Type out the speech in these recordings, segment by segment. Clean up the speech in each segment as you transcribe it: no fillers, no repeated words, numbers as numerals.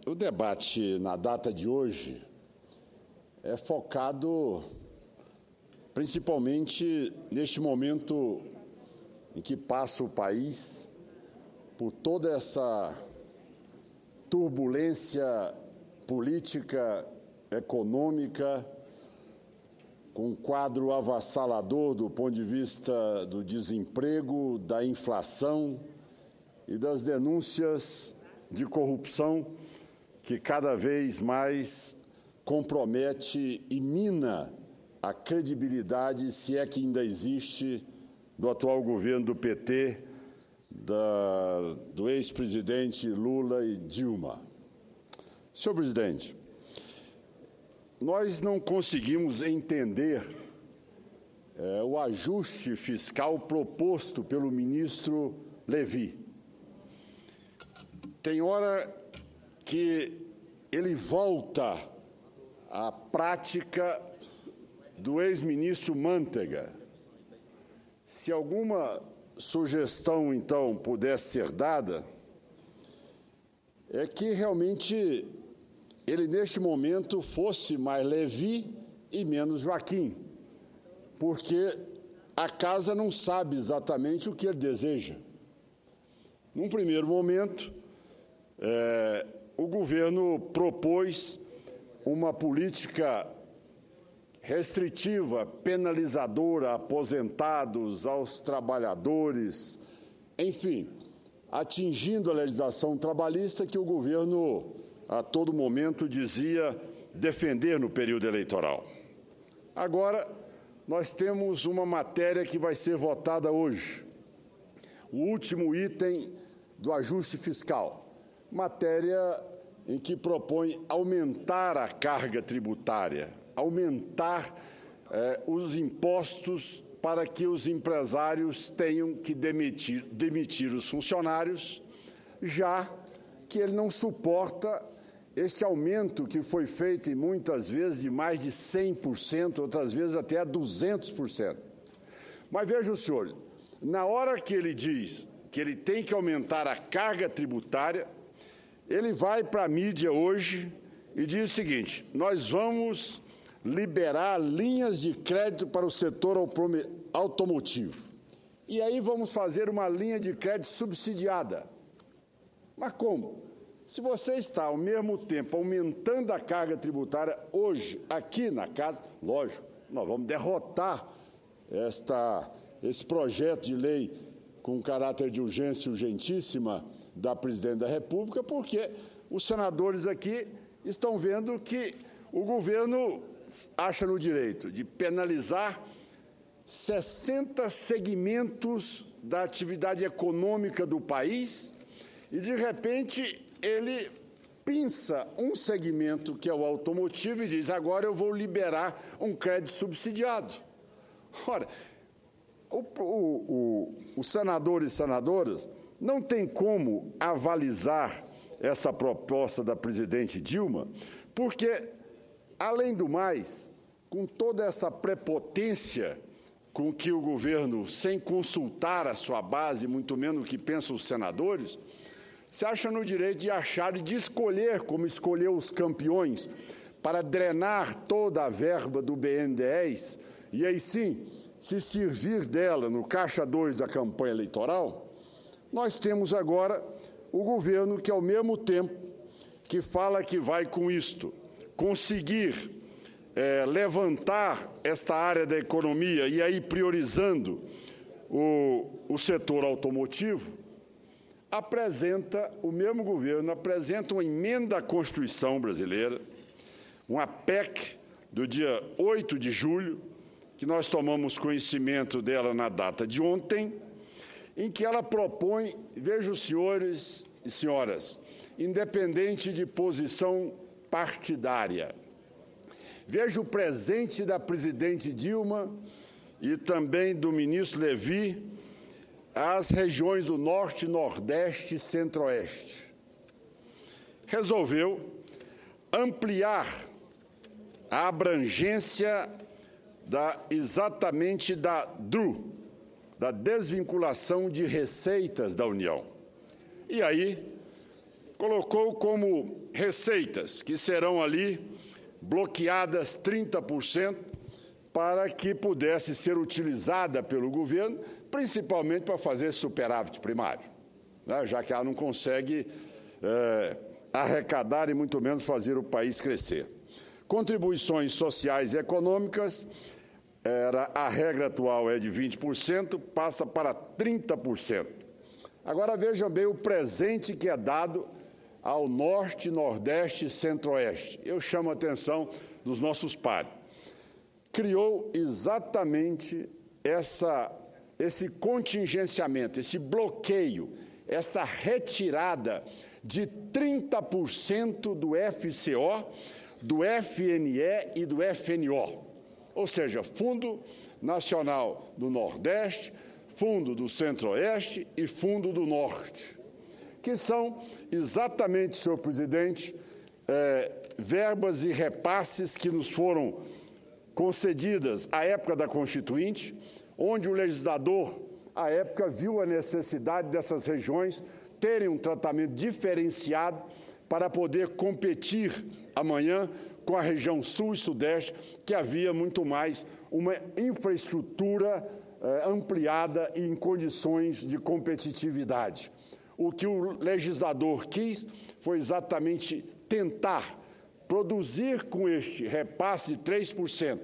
O debate na data de hoje é focado principalmente neste momento em que passa o país por toda essa turbulência política, econômica, com um quadro avassalador do ponto de vista do desemprego, da inflação e das denúncias de corrupção que cada vez mais compromete e mina a credibilidade, se é que ainda existe, do atual governo do PT, do ex-presidente Lula e Dilma. Senhor presidente, nós não conseguimos entender o ajuste fiscal proposto pelo ministro Levi. Tem hora que ele volta à prática do ex-ministro Mantega. Se alguma sugestão, então, pudesse ser dada, é que realmente ele, neste momento, fosse mais Levi e menos Joaquim, porque a casa não sabe exatamente o que ele deseja. Num primeiro momento, o governo propôs uma política restritiva, penalizadora a aposentados, aos trabalhadores, enfim, atingindo a legislação trabalhista que o governo, a todo momento, dizia defender no período eleitoral. Agora, nós temos uma matéria que vai ser votada hoje, o último item do ajuste fiscal, matéria em que propõe aumentar a carga tributária, aumentar os impostos para que os empresários tenham que demitir os funcionários, já que ele não suporta este aumento que foi feito, e muitas vezes, de mais de 100%, outras vezes até 200%. Mas veja o senhor, na hora que ele diz que ele tem que aumentar a carga tributária, ele vai para a mídia hoje e diz o seguinte: nós vamos liberar linhas de crédito para o setor automotivo. E aí vamos fazer uma linha de crédito subsidiada. Mas como? Se você está, ao mesmo tempo, aumentando a carga tributária hoje, aqui na casa, lógico, nós vamos derrotar esse projeto de lei com caráter de urgência urgentíssima da Presidente da República, porque os senadores aqui estão vendo que o governo acha no direito de penalizar 60 segmentos da atividade econômica do país e, de repente, ele pinça um segmento, que é o automotivo, e diz: agora eu vou liberar um crédito subsidiado. Ora, os senadores e senadoras não tem como avalizar essa proposta da presidente Dilma, porque, além do mais, com toda essa prepotência com que o governo, sem consultar a sua base, muito menos o que pensam os senadores, se acha no direito de achar e de escolher, como escolheu os campeões, para drenar toda a verba do BNDES e aí sim se servir dela no caixa 2 da campanha eleitoral. Nós temos agora o governo que, ao mesmo tempo que fala que vai, com isto, conseguir levantar esta área da economia e aí priorizando o setor automotivo, o mesmo governo apresenta uma emenda à Constituição brasileira, uma PEC do dia 8 de julho, que nós tomamos conhecimento dela na data de ontem, em que ela propõe, vejam, senhores e senhoras, independente de posição partidária. Veja o presente da presidente Dilma e também do ministro Levi às regiões do Norte, Nordeste e Centro-Oeste. Resolveu ampliar a abrangência exatamente da DRU, da desvinculação de receitas da União. E aí colocou como receitas que serão ali bloqueadas 30% para que pudesse ser utilizada pelo governo, principalmente para fazer superávit primário, né, já que ela não consegue arrecadar e muito menos fazer o país crescer. Contribuições sociais e econômicas, a regra atual é de 20%, passa para 30%. Agora vejam bem o presente que é dado ao Norte, Nordeste e Centro-Oeste. Eu chamo a atenção dos nossos pares. Criou exatamente esse contingenciamento, esse bloqueio, essa retirada de 30% do FCO, do FNE e do FNO, ou seja, Fundo Nacional do Nordeste, Fundo do Centro-Oeste e Fundo do Norte, que são exatamente, senhor presidente, verbas e repasses que nos foram concedidas à época da Constituinte, onde o legislador, à época, viu a necessidade dessas regiões terem um tratamento diferenciado para poder competir amanhã com a região Sul e Sudeste, que havia muito mais uma infraestrutura ampliada e em condições de competitividade. O que o legislador quis foi exatamente tentar produzir com este repasse de 3%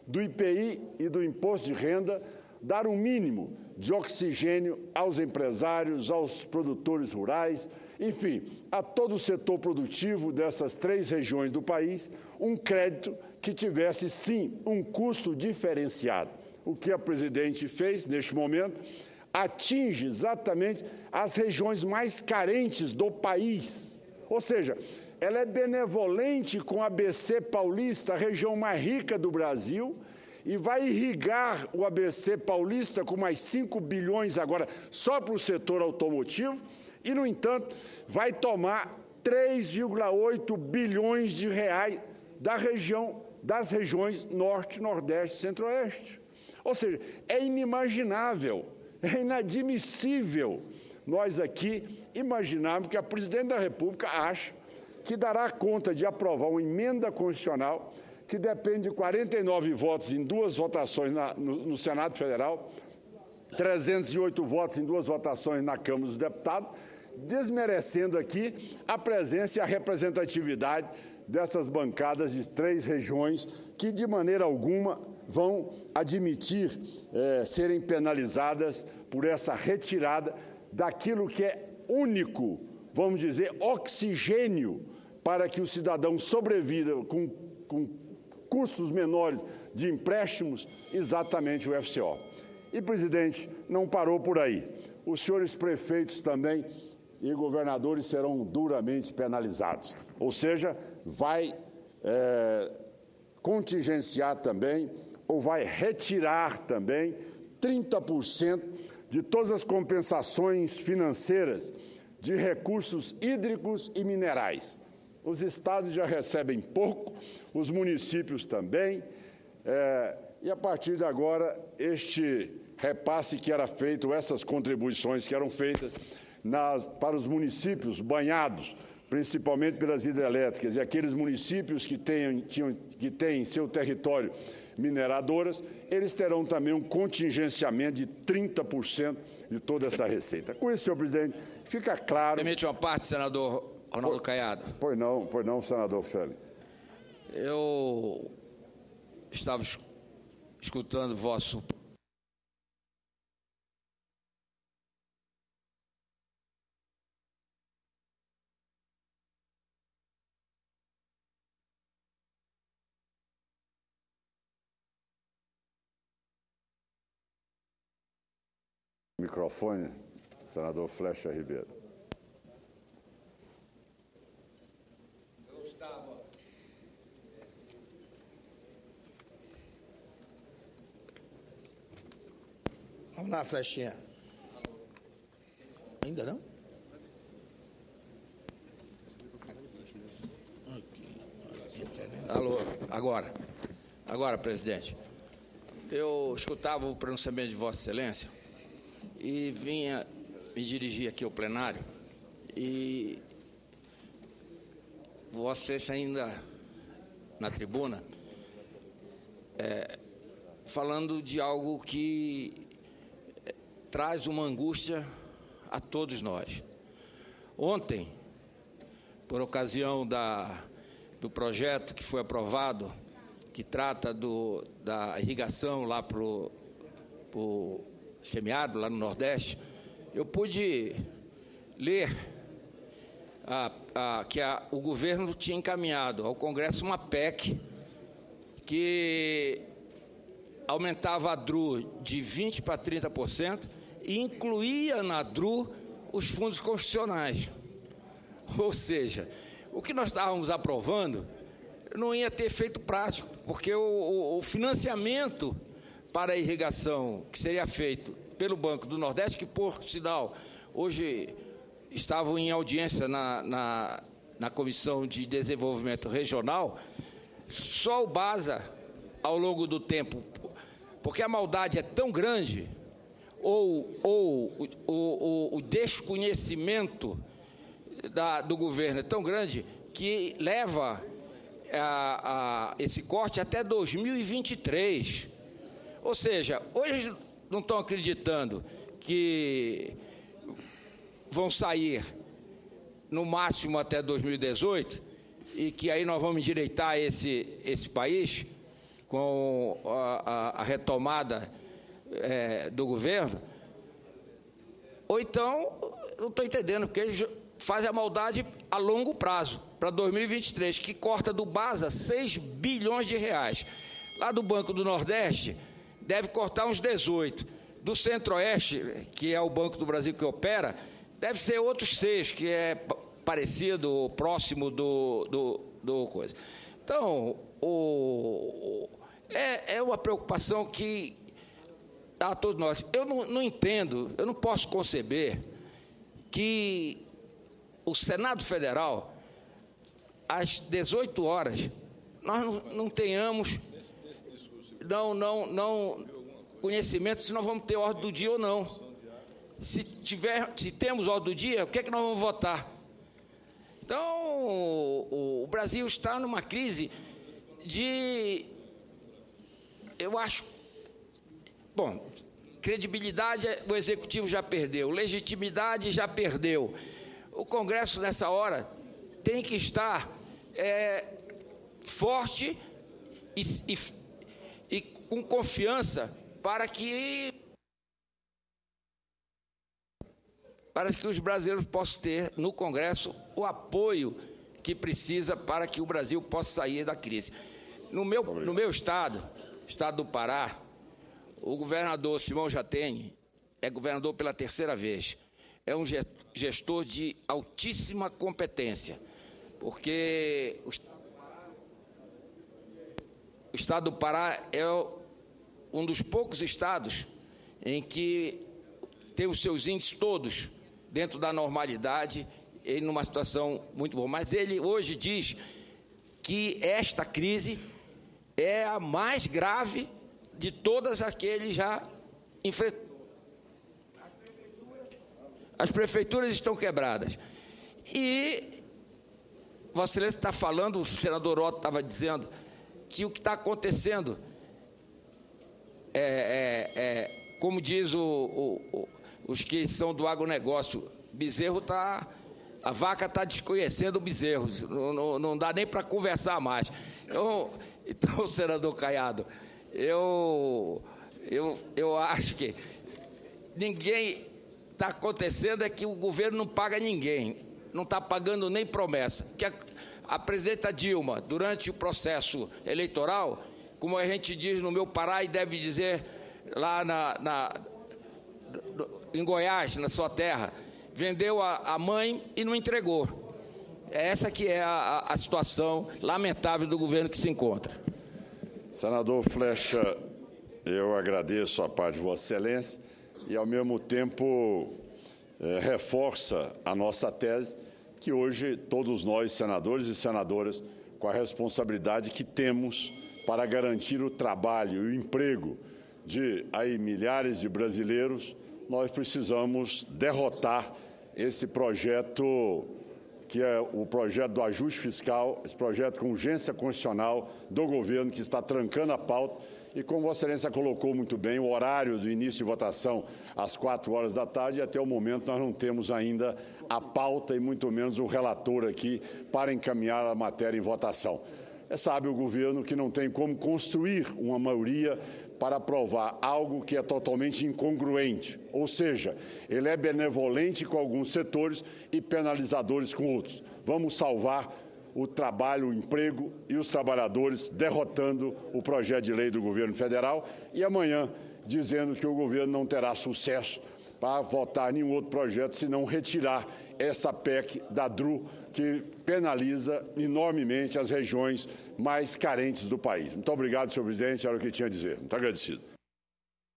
do IPI e do Imposto de Renda, dar um mínimo de oxigênio aos empresários, aos produtores rurais, enfim, a todo o setor produtivo dessas 3 regiões do país, um crédito que tivesse, sim, um custo diferenciado. O que a presidente fez, neste momento, atinge exatamente as regiões mais carentes do país. Ou seja, ela é benevolente com a ABC Paulista, a região mais rica do Brasil, e vai irrigar o ABC Paulista com mais 5 bilhões agora só para o setor automotivo, e, no entanto, vai tomar 3,8 bilhões de reais das regiões Norte, Nordeste e Centro-Oeste. Ou seja, é inimaginável, é inadmissível nós aqui imaginarmos que a presidente da República acha que dará conta de aprovar uma emenda constitucional que depende de 49 votos em 2 votações no Senado Federal, 308 votos em 2 votações na Câmara dos Deputados, desmerecendo aqui a presença e a representatividade dessas bancadas de 3 regiões que, de maneira alguma, vão admitir serem penalizadas por essa retirada daquilo que é único, vamos dizer, oxigênio para que o cidadão sobreviva com custos menores de empréstimos, exatamente o FCO. E, presidente, não parou por aí. Os senhores prefeitos também e governadores serão duramente penalizados. Ou seja, vai contingenciar também, ou vai retirar também 30% de todas as compensações financeiras de recursos hídricos e minerais. Os estados já recebem pouco, os municípios também, e a partir de agora, este repasse que era feito, essas contribuições que eram feitas para os municípios banhados, principalmente pelas hidrelétricas, e aqueles municípios que têm em seu território mineradoras, eles terão também um contingenciamento de 30% de toda essa receita. Com isso, senhor presidente, fica claro... Permite uma parte, senador Ronaldo Caiado. Pois não, senador Félix. Eu estava escutando vosso... Microfone, senador Flecha Ribeiro. Vamos lá, Flechinha. Ainda não? Alô, agora, presidente. Eu escutava o pronunciamento de Vossa Excelência e vinha me dirigir aqui ao plenário e Vossa Excelência ainda na tribuna, falando de algo que traz uma angústia a todos nós. Ontem, por ocasião do projeto que foi aprovado, que trata da irrigação lá para o semiárido, lá no Nordeste, eu pude ler que o governo tinha encaminhado ao Congresso uma PEC que aumentava a DRU de 20% para 30% e incluía na DRU os fundos constitucionais. Ou seja, o que nós estávamos aprovando não ia ter efeito prático, porque o financiamento para a irrigação que seria feito pelo Banco do Nordeste, que, por sinal, hoje estavam em audiência na Comissão de Desenvolvimento Regional, só o BASA, ao longo do tempo, porque a maldade é tão grande, ou o desconhecimento do governo é tão grande, que leva esse corte até 2023. Ou seja, hoje não estão acreditando que vão sair no máximo até 2018 e que aí nós vamos endireitar esse país com a retomada do governo. Ou então, não estou entendendo, porque eles fazem a maldade a longo prazo, para 2023, que corta do BASA 6 bilhões de reais. Lá do Banco do Nordeste, deve cortar uns 18. Do Centro-Oeste, que é o Banco do Brasil que opera, deve ser outros 6, que é parecido, próximo do coisa. Então, é uma preocupação que a todos nós. Eu não entendo, eu não posso conceber que o Senado Federal, às 18 horas, nós não tenhamos conhecimento se nós vamos ter ordem do dia ou não. Se temos ordem do dia, o que é que nós vamos votar? Então, o Brasil está numa crise eu acho, bom, credibilidade o Executivo já perdeu, legitimidade já perdeu. O Congresso, nessa hora, tem que estar forte e com confiança para que os brasileiros possam ter no Congresso o apoio que precisa para que o Brasil possa sair da crise. No meu estado do Pará, o governador Simão Jatene é governador pela 3ª vez. É um gestor de altíssima competência, porque o estado do Pará é um dos poucos estados em que tem os seus índices todos dentro da normalidade, ele numa situação muito boa. Mas ele hoje diz que esta crise é a mais grave de todas as que ele já enfrentou. As prefeituras estão quebradas. E Vossa Excelência está falando, o senador Otto estava dizendo, que o que está acontecendo como diz os que são do agronegócio, a vaca está desconhecendo o bezerro, não dá nem para conversar mais. Então, senador Caiado, eu acho que ninguém está acontecendo é que o governo não paga ninguém, não está pagando nem promessa. Que a presidenta Dilma, durante o processo eleitoral, como a gente diz no meu Pará e deve dizer lá em Goiás, na sua terra, vendeu a mãe e não entregou. Essa que é a situação lamentável do governo que se encontra. Senador Flecha, eu agradeço a parte de Vossa Excelência e, ao mesmo tempo, reforça a nossa tese que hoje todos nós, senadores e senadoras, com a responsabilidade que temos para garantir o trabalho e o emprego de milhares de brasileiros, nós precisamos derrotar esse projeto que é o projeto do ajuste fiscal, esse projeto com urgência constitucional do governo, que está trancando a pauta. E, como Vossa Excelência colocou muito bem, o horário do início de votação às 4 da tarde, e até o momento nós não temos ainda a pauta e muito menos o relator aqui para encaminhar a matéria em votação. Sabe o governo que não tem como construir uma maioria para aprovar algo que é totalmente incongruente, ou seja, ele é benevolente com alguns setores e penalizadores com outros. Vamos salvar o trabalho, o emprego e os trabalhadores, derrotando o projeto de lei do governo federal e amanhã dizendo que o governo não terá sucesso para votar nenhum outro projeto, senão retirar essa PEC da DRU, que penaliza enormemente as regiões mais carentes do país. Muito obrigado, senhor presidente, era o que tinha a dizer. Muito agradecido.